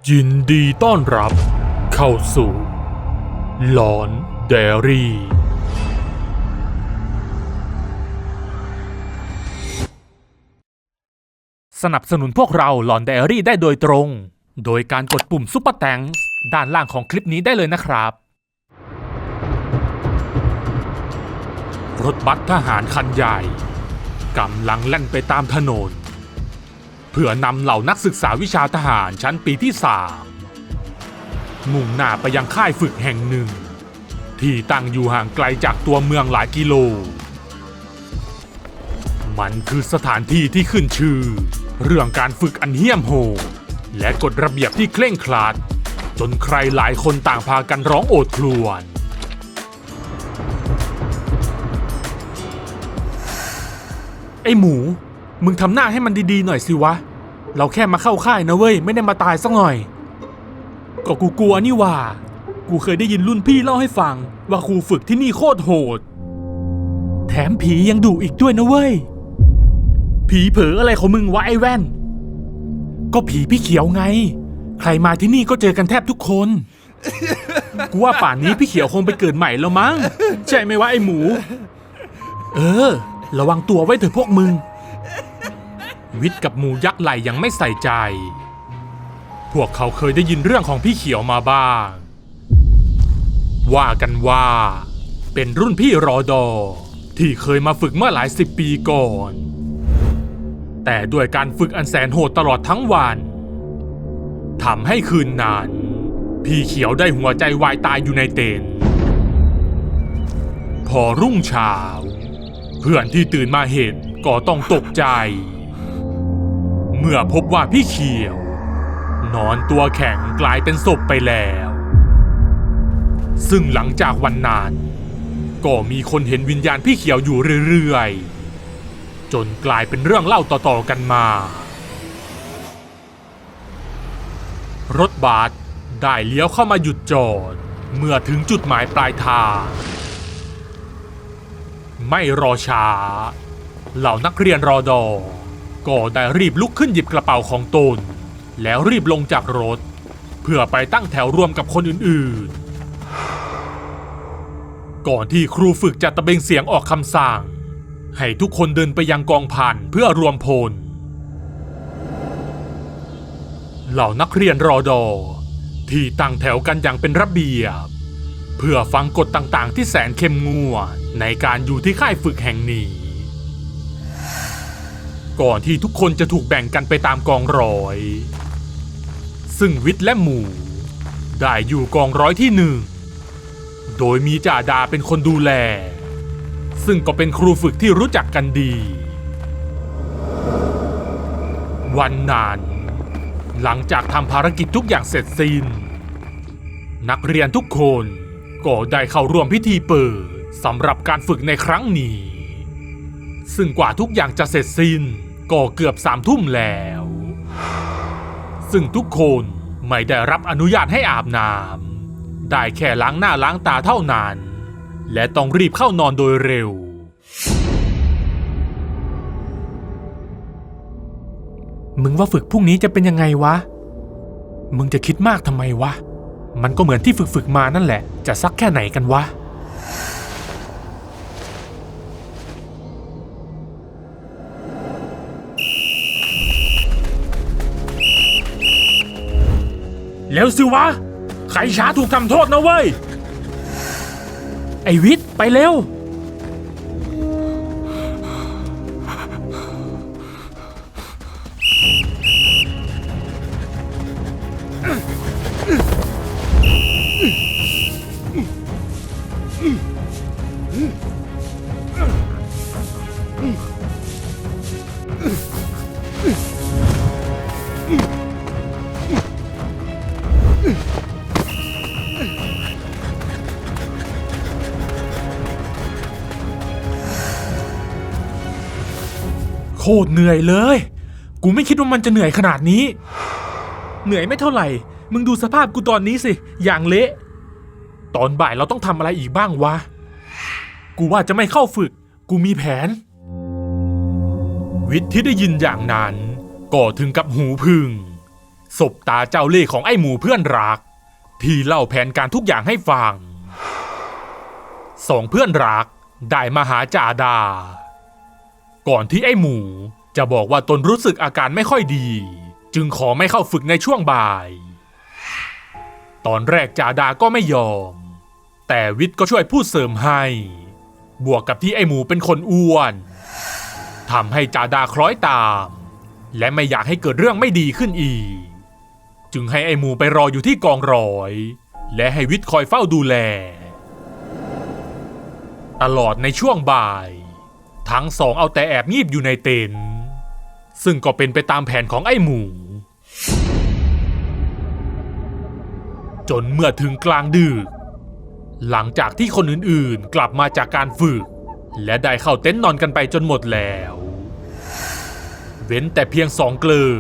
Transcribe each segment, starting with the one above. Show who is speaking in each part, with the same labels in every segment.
Speaker 1: ยินดีต้อนรับเข้าสู่หลอนไดอารี่สนับสนุนพวกเราหลอนไดอารี่ได้โดยตรงโดยการกดปุ่มซุปเปอร์แตงค์ด้านล่างของคลิปนี้ได้เลยนะครับรถบัสทหารคันใหญ่กำลังแล่นไปตามถนนเพื่อนำเหล่านักศึกษาวิชาทหารชั้นปีที่3มุ่งหน้าไปยังค่ายฝึกแห่งหนึ่งที่ตั้งอยู่ห่างไกลจากตัวเมืองหลายกิโลมันคือสถานที่ที่ขึ้นชื่อเรื่องการฝึกอันเหี้ยมโหดและกฎระเบียบที่เคร่งครัดจนใครหลายคนต่างพากันร้องโอดครวญไอ้หมูมึงทำหน้าให้มันดีๆหน่อยสิวะเราแค่มาเข้าค่ายนะเว้ยไม่ได้มาตายสักหน่อยก็กูกลัวนี่ว่ากูเคยได้ยินรุ่นพี่เล่าให้ฟังว่าครูฝึกที่นี่โคตรโหดแถมผียังดุอีกด้วยนะเว้ยผีเผลออะไรของมึงวะไอ้แว่นก็ผีพี่เขียวไงใครมาที่นี่ก็เจอกันแทบทุกคนกูว่าป่านนี้พี่เขียวคงไปเกิดใหม่แล้วมั้งใช่ไหมวะไอ้หมูระวังตัวไว้เถอะพวกมึงวิทย์กับหมูยักษ์ไหลยังไม่ใส่ใจพวกเขาเคยได้ยินเรื่องของพี่เขียวมาบ้างว่ากันว่าเป็นรุ่นพี่รอดอที่เคยมาฝึกเมื่อหลาย10 ปีก่อนแต่ด้วยการฝึกอันแสนโหดตลอดทั้งวันทำให้คืนนั้นพี่เขียวได้หัวใจวายตายอยู่ในเต็นท์พอรุ่งเช้าเพื่อนที่ตื่นมาเห็นก็ต้องตกใจเมื่อพบว่าพี่เขียวนอนตัวแข็งกลายเป็นศพไปแล้วซึ่งหลังจากวันนั้นก็มีคนเห็นวิญญาณพี่เขียวอยู่เรื่อยๆจนกลายเป็นเรื่องเล่าต่อๆกันมารถบัสได้เลี้ยวเข้ามาหยุดจอดเมื่อถึงจุดหมายปลายทางไม่รอช้าเหล่านักเรียนรอดอก็ได้รีบลุกขึ้นหยิบกระเป๋าของตนแล้วรีบลงจากรถเพื่อไปตั้งแถวรวมกับคนอื่นๆก่อนที่ครูฝึกจะตะเบงเสียงออกคำสั่งให้ทุกคนเดินไปยังกองพันเพื่อรวมพลเหล่านักเรียนรอดอที่ตั้งแถวกันอย่างเป็นระเบียบเพื่อฟังกฎต่างๆที่แสนเข้มงวดในการอยู่ที่ค่ายฝึกแห่งนี้ก่อนที่ทุกคนจะถูกแบ่งกันไปตามกองร้อยซึ่งวิทย์และหมู่ได้อยู่กองร้อยที่1โดยมีจ่าดาเป็นคนดูแลซึ่งก็เป็นครูฝึกที่รู้จักกันดีวันนั้นหลังจากทำภารกิจทุกอย่างเสร็จสิ้นนักเรียนทุกคนก็ได้เข้าร่วมพิธีเปิดสำหรับการฝึกในครั้งนี้ซึ่งกว่าทุกอย่างจะเสร็จสิ้นก็เกือบ3 ทุ่มแล้วซึ่งทุกคนไม่ได้รับอนุญาตให้อาบน้ำได้แค่ล้างหน้าล้างตาเท่านั้นและต้องรีบเข้านอนโดยเร็วมึงว่าฝึกพรุ่งนี้จะเป็นยังไงวะมึงจะคิดมากทำไมวะมันก็เหมือนที่ฝึกมานั่นแหละจะซักแค่ไหนกันวะเร็วสิวะใครช้าถูกทำโทษนะเว้ยไอวิทย์ไปเร็วโคตรเหนื่อยเลยกูไม่คิดว่ามันจะเหนื่อยขนาดนี้เหนื่อยไม่เท่าไหร่มึงดูสภาพกูตอนนี้สิอย่างเละตอนบ่ายเราต้องทำอะไรอีกบ้างวะกูว่าจะไม่เข้าฝึกกูมีแผนวิทย์ที่ได้ยินอย่างนั้นก็ถึงกับหูพึ่ง สบตาเจ้าเล่ห์ของไอ้หมูเพื่อนรักที่เล่าแผนการทุกอย่างให้ฟังสองเพื่อนรักได้มาหาจ่าดาก่อนที่ไอ้หมูจะบอกว่าตนรู้สึกอาการไม่ค่อยดีจึงขอไม่เข้าฝึกในช่วงบ่ายตอนแรกจ่าดาก็ไม่ยอมแต่วิทย์ก็ช่วยพูดเสริมให้บวกกับที่ไอ้หมูเป็นคนอ้วนทำให้จ่าดาคล้อยตามและไม่อยากให้เกิดเรื่องไม่ดีขึ้นอีกจึงให้ไอ้หมูไปรออยู่ที่กองร้อยและให้วิทย์คอยเฝ้าดูแลตลอดในช่วงบ่ายทั้งสองเอาแต่แอบงีบอยู่ในเต็นท์ซึ่งก็เป็นไปตามแผนของไอ้หมูจนเมื่อถึงกลางดึกหลังจากที่คนอื่นๆกลับมาจากการฝึกและได้เข้าเต็นท์นอนกันไปจนหมดแล้วเว้นแต่เพียงสองเกลอ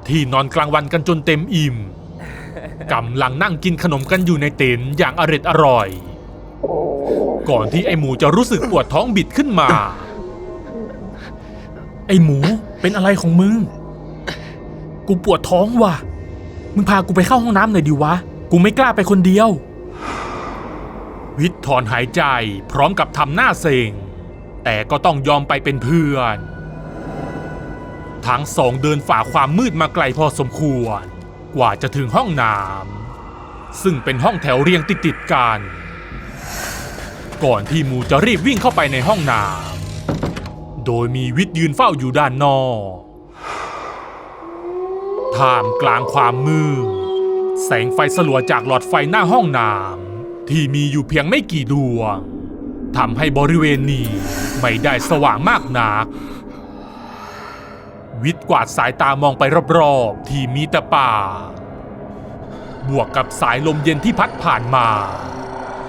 Speaker 1: ที่นอนกลางวันกันจนเต็มอิ่มกำลังนั่งกินขนมกันอยู่ในเต็นท์อย่างอร่อยก่อนที่ไอ้หมูจะรู้สึกปวดท้องบิดขึ้นมาไอ้หมูเป็นอะไรของมึงกูปวดท้องว่ะมึงพากูไปเข้าห้องน้ำหน่อยดิวะกูไม่กล้าไปคนเดียววิทย์ถอนหายใจพร้อมกับทำหน้าเซ็งแต่ก็ต้องยอมไปเป็นเพื่อนทั้งสองเดินฝ่าความมืดมาไกลพอสมควรกว่าจะถึงห้องน้ำซึ่งเป็นห้องแถวเรียงติดกันก่อนที่หมูจะรีบวิ่งเข้าไปในห้องน้ำโดยมีวิทย์ยืนเฝ้าอยู่ด้านนอกท่ามกลางความมืดแสงไฟสลัวจากหลอดไฟหน้าห้องน้ำที่มีอยู่เพียงไม่กี่ดวงทำให้บริเวณนี้ไม่ได้สว่างมากนักวิทย์กวาดสายตามองไปรอบๆที่มีแต่ป่าบวกกับสายลมเย็นที่พัดผ่านมา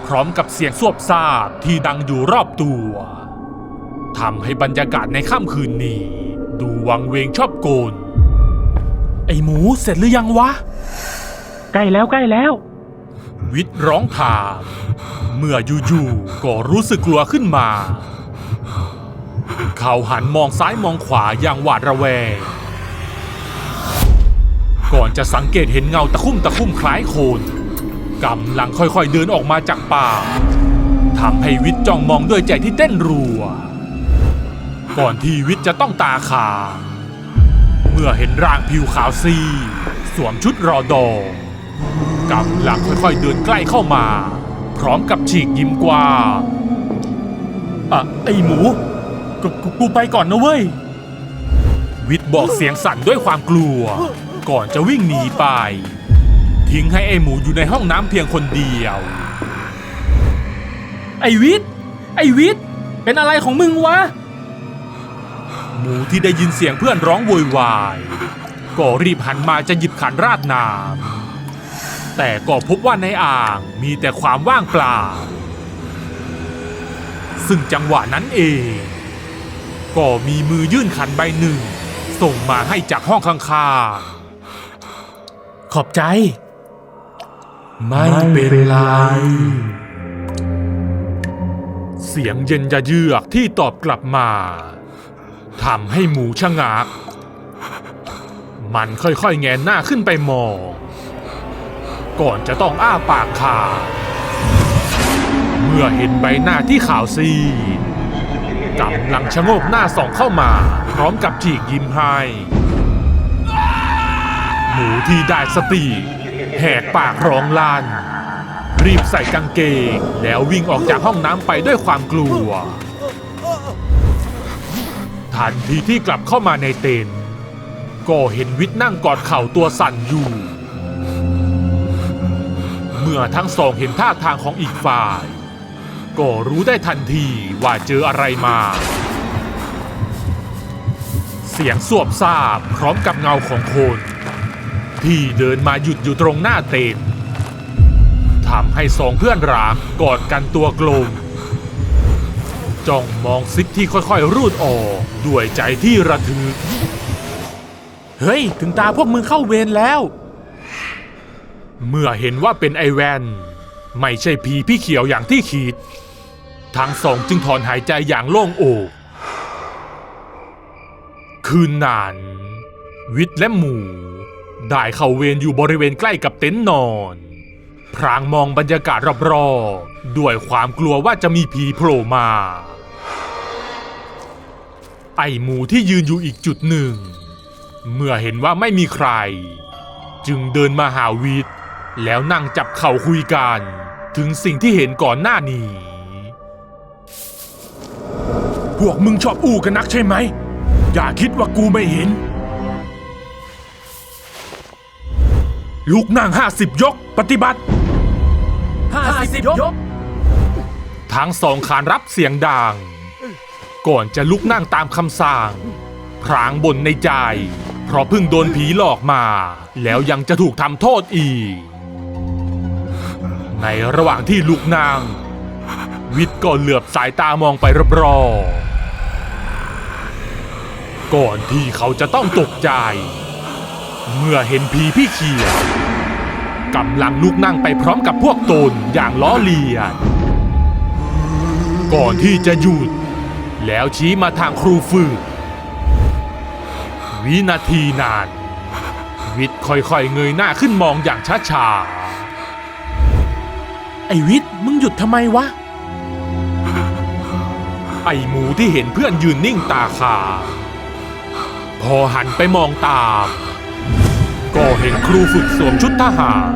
Speaker 1: พร้อมกับเสียงสวบซาบที่ดังอยู่รอบตัวทำให้บรรยากาศในค่ำคืนนี้ดูวังเวงชอบโกลไอ้หมูเสร็จหรือยังวะใกล้แล้ววิทย์ร้องถามเมื่ออยู่ๆก็รู้สึกกลัวขึ้นมาเขาหันมองซ้ายมองขวาอย่างหวาดระแวงก่อนจะสังเกตเห็นเงาตะคุ่มคล้ายคนกำลังค่อยๆเดินออกมาจากป่าทำให้วิทย์จ้องมองด้วยใจที่เต้นรัวก่อนที่วิทย์จะต้องตาค้างเมื่อเห็นร่างผิวขาวซีสวมชุดรอดอกำลังค่อยๆเดินใกล้เข้ามาพร้อมกับฉีกยิ้มกว้างไอ้หมูกูไปก่อนนะเว้ยวิทย์บอกเสียงสั่นด้วยความกลัวก่อนจะวิ่งหนีไปทิ้งให้ไอ้หมูอยู่ในห้องน้ำเพียงคนเดียวไอ้วิทย์เป็นอะไรของมึงวะหมูที่ได้ยินเสียงเพื่อนร้องโวยวายก็รีบหันมาจะหยิบขันราดน้ำแต่ก็พบว่าในอ่างมีแต่ความว่างเปล่าซึ่งจังหวะนั้นเองก็มีมือยื่นขันใบหนึ่งส่งมาให้จากห้องข้างๆขอบใจไม่เป็นไรเสียงเย็นยะเยือกที่ตอบกลับมาทำให้หมูชะงักมันค่อยๆแงนหน้าขึ้นไปมองก่อนจะต้องอ้าปากค้างเมื่อเห็นใบหน้าที่ขาวซีดกำลังชะโงกหน้าส่องเข้ามาพร้อมกับฉีกยิ้มให้หมูที่ได้สติแหกปากร้องลั่นรีบใส่กางเกงแล้ววิ่งออกจากห้องน้ำไปด้วยความกลัวทันทีที่กลับเข้ามาในเต็นท์ก็เห็นวิทย์นั่งกอดเข่าตัวสั่นอยู่เมื่อทั้งสองเห็นท่าทางของอีกฝ่ายก็รู้ได้ทันทีว่าเจออะไรมาเสียงสวบซาบพร้อมกับเงาของคนที่เดินมาหยุดอยู่ตรงหน้าเต็นท์ทำให้สองเพื่อนรักกอดกันตัวกลมจ้องมองซิปที่ค่อยๆรูดออกด้วยใจที่ระทึกเฮ้ยถึงตาพวกมึงเข้าเวรแล้วเมื่อเห็นว่าเป็นไอแวนไม่ใช่ผีพี่เขียวอย่างที่คิดทั้งสองจึงถอนหายใจอย่างโล่งอกคืนนั้นวิทย์และหมู ได้เข้าเวรอยู่บริเวณใกล้กับเต็นท์นอนพรางมองบรรยากาศรอบๆด้วยความกลัวว่าจะมีผีโผล่มาไอ้หมูที่ยืนอยู่อีกจุดหนึ่งเมื่อเห็นว่าไม่มีใครจึงเดินมาหาวิทย์แล้วนั่งจับเข่าคุยกันถึงสิ่งที่เห็นก่อนหน้านี้พวกมึงชอบอู้กันนักใช่ไหมอย่าคิดว่ากูไม่เห็นลุกนั่ง50 ยกปฏิบัติ50 ยกทั้งสองขานรับเสียงดังก่อนจะลุกนั่งตามคำสั่งพรางบ่นในใจเพราะเพิ่งโดนผีหลอกมาแล้วยังจะถูกทำโทษอีกในระหว่างที่ลุกนั่งวิทย์ก็เหลือบสายตามองไปรอบๆก่อนที่เขาจะต้องตกใจเมื่อเห็นผีพี่เขียวกำลังลุกนั่งไปพร้อมกับพวกตนอย่างล้อเลียนก่อนที่จะหยุดแล้วชี้มาทางครูฝึกวินาทีนั้นวิทย์ค่อยๆเงยหน้าขึ้นมองอย่างช้าๆไอ้วิทย์มึงหยุดทำไมวะไอ้หมูที่เห็นเพื่อนยืนนิ่งตาค้างพอหันไปมองตามก็เห็นครูฝึกสวมชุดทหาร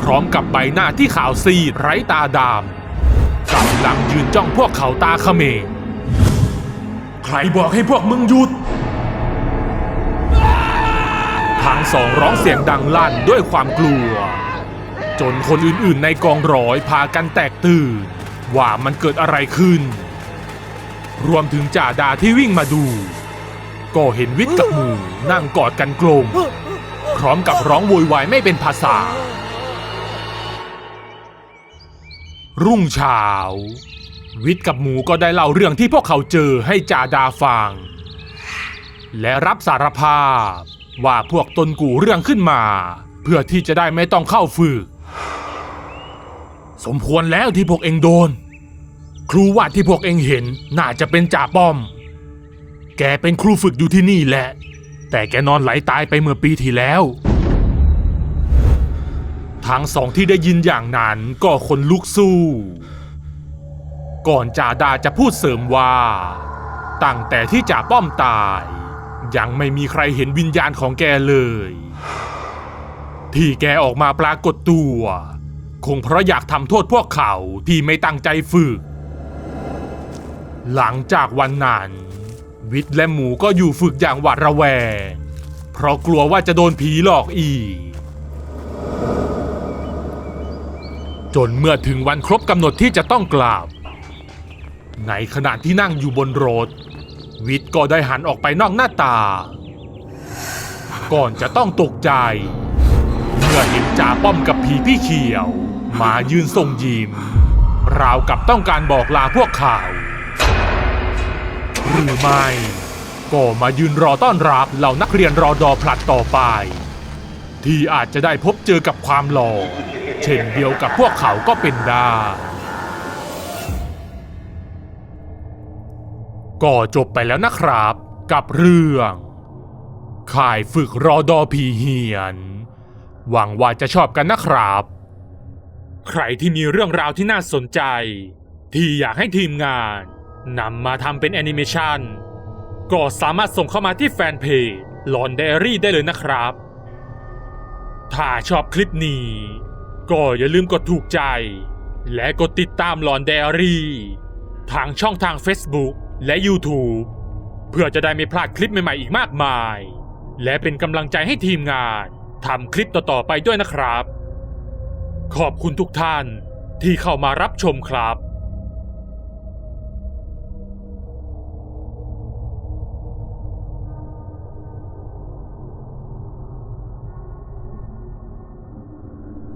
Speaker 1: พร้อมกับใบหน้าที่ขาวซีดไร้ตาดำกำลังยืนจ้องพวกเขาตาเขม็งใครบอกให้พวกมึงหยุดทั้งสองร้องเสียงดังลั่นด้วยความกลัวจนคนอื่นๆในกองร้อยพากันแตกตื่นว่ามันเกิดอะไรขึ้นรวมถึงจ่าดาที่วิ่งมาดูก็เห็นวิทย์กับหมูนั่งกอดกันกลมพร้อมกับร้องโวยวายไม่เป็นภาษารุ่งเช้าวิทย์กับหมูก็ได้เล่าเรื่องที่พวกเขาเจอให้จ่าดาฟังและรับสารภาพว่าพวกตนกู่เรื่องขึ้นมาเพื่อที่จะได้ไม่ต้องเข้าฝึกสมควรแล้วที่พวกเองโดนครูว่าที่พวกเองเห็นน่าจะเป็นจ่าป้อมแกเป็นครูฝึกอยู่ที่นี่แหละแต่แกนอนไหลตายไปเมื่อปีที่แล้วทั้งสองที่ได้ยินอย่างนั้นก็ขนลุกสู้ก่อนจ่าดาจะพูดเสริมว่าตั้งแต่ที่จ่าป้อมตายยังไม่มีใครเห็นวิญญาณของแกเลยที่แกออกมาปรากฏตัวคงเพราะอยากทำโทษพวกเขาที่ไม่ตั้งใจฝึกหลังจากวันนั้นวิทย์และหมูก็อยู่ฝึกอย่างหวาดระแวงเพราะกลัวว่าจะโดนผีหลอกอีกจนเมื่อถึงวันครบกำหนดที่จะต้องกลับในขณะที่นั่งอยู่บนรถวิทย์ก็ได้หันออกไปนอกหน้าต่างก่อนจะต้องตกใจเมื่อเห็นจ่าป้อมกับผีพี่เขียวมายืนส่งยิ้มราวกับต้องการบอกลาพวกเขาหรือไม่ก็มายืนรอต้อนรับเหล่านักเรียนรอดอผลัดต่อไปที่อาจจะได้พบเจอกับความหลอนเช่นเดียวกับพวกเขาก็เป็นได้ก็จบไปแล้วนะครับกับเรื่องข่ายฝึกรอดอผีเหียนหวังว่าจะชอบกันนะครับใครที่มีเรื่องราวที่น่าสนใจที่อยากให้ทีมงานนำมาทำเป็นแอนิเมชันก็สามารถส่งเข้ามาที่แฟนเพจหลอนไดอารี่ได้เลยนะครับถ้าชอบคลิปนี้ก็อย่าลืมกดถูกใจและกดติดตามหลอนไดอารี่ทางช่องทาง Facebook และ YouTube เพื่อจะได้ไม่พลาดคลิปใหม่ๆอีกมากมายและเป็นกำลังใจให้ทีมงานทำคลิปต่อๆไปด้วยนะครับขอบคุณทุกท่านที่เข้ามารับชมครับ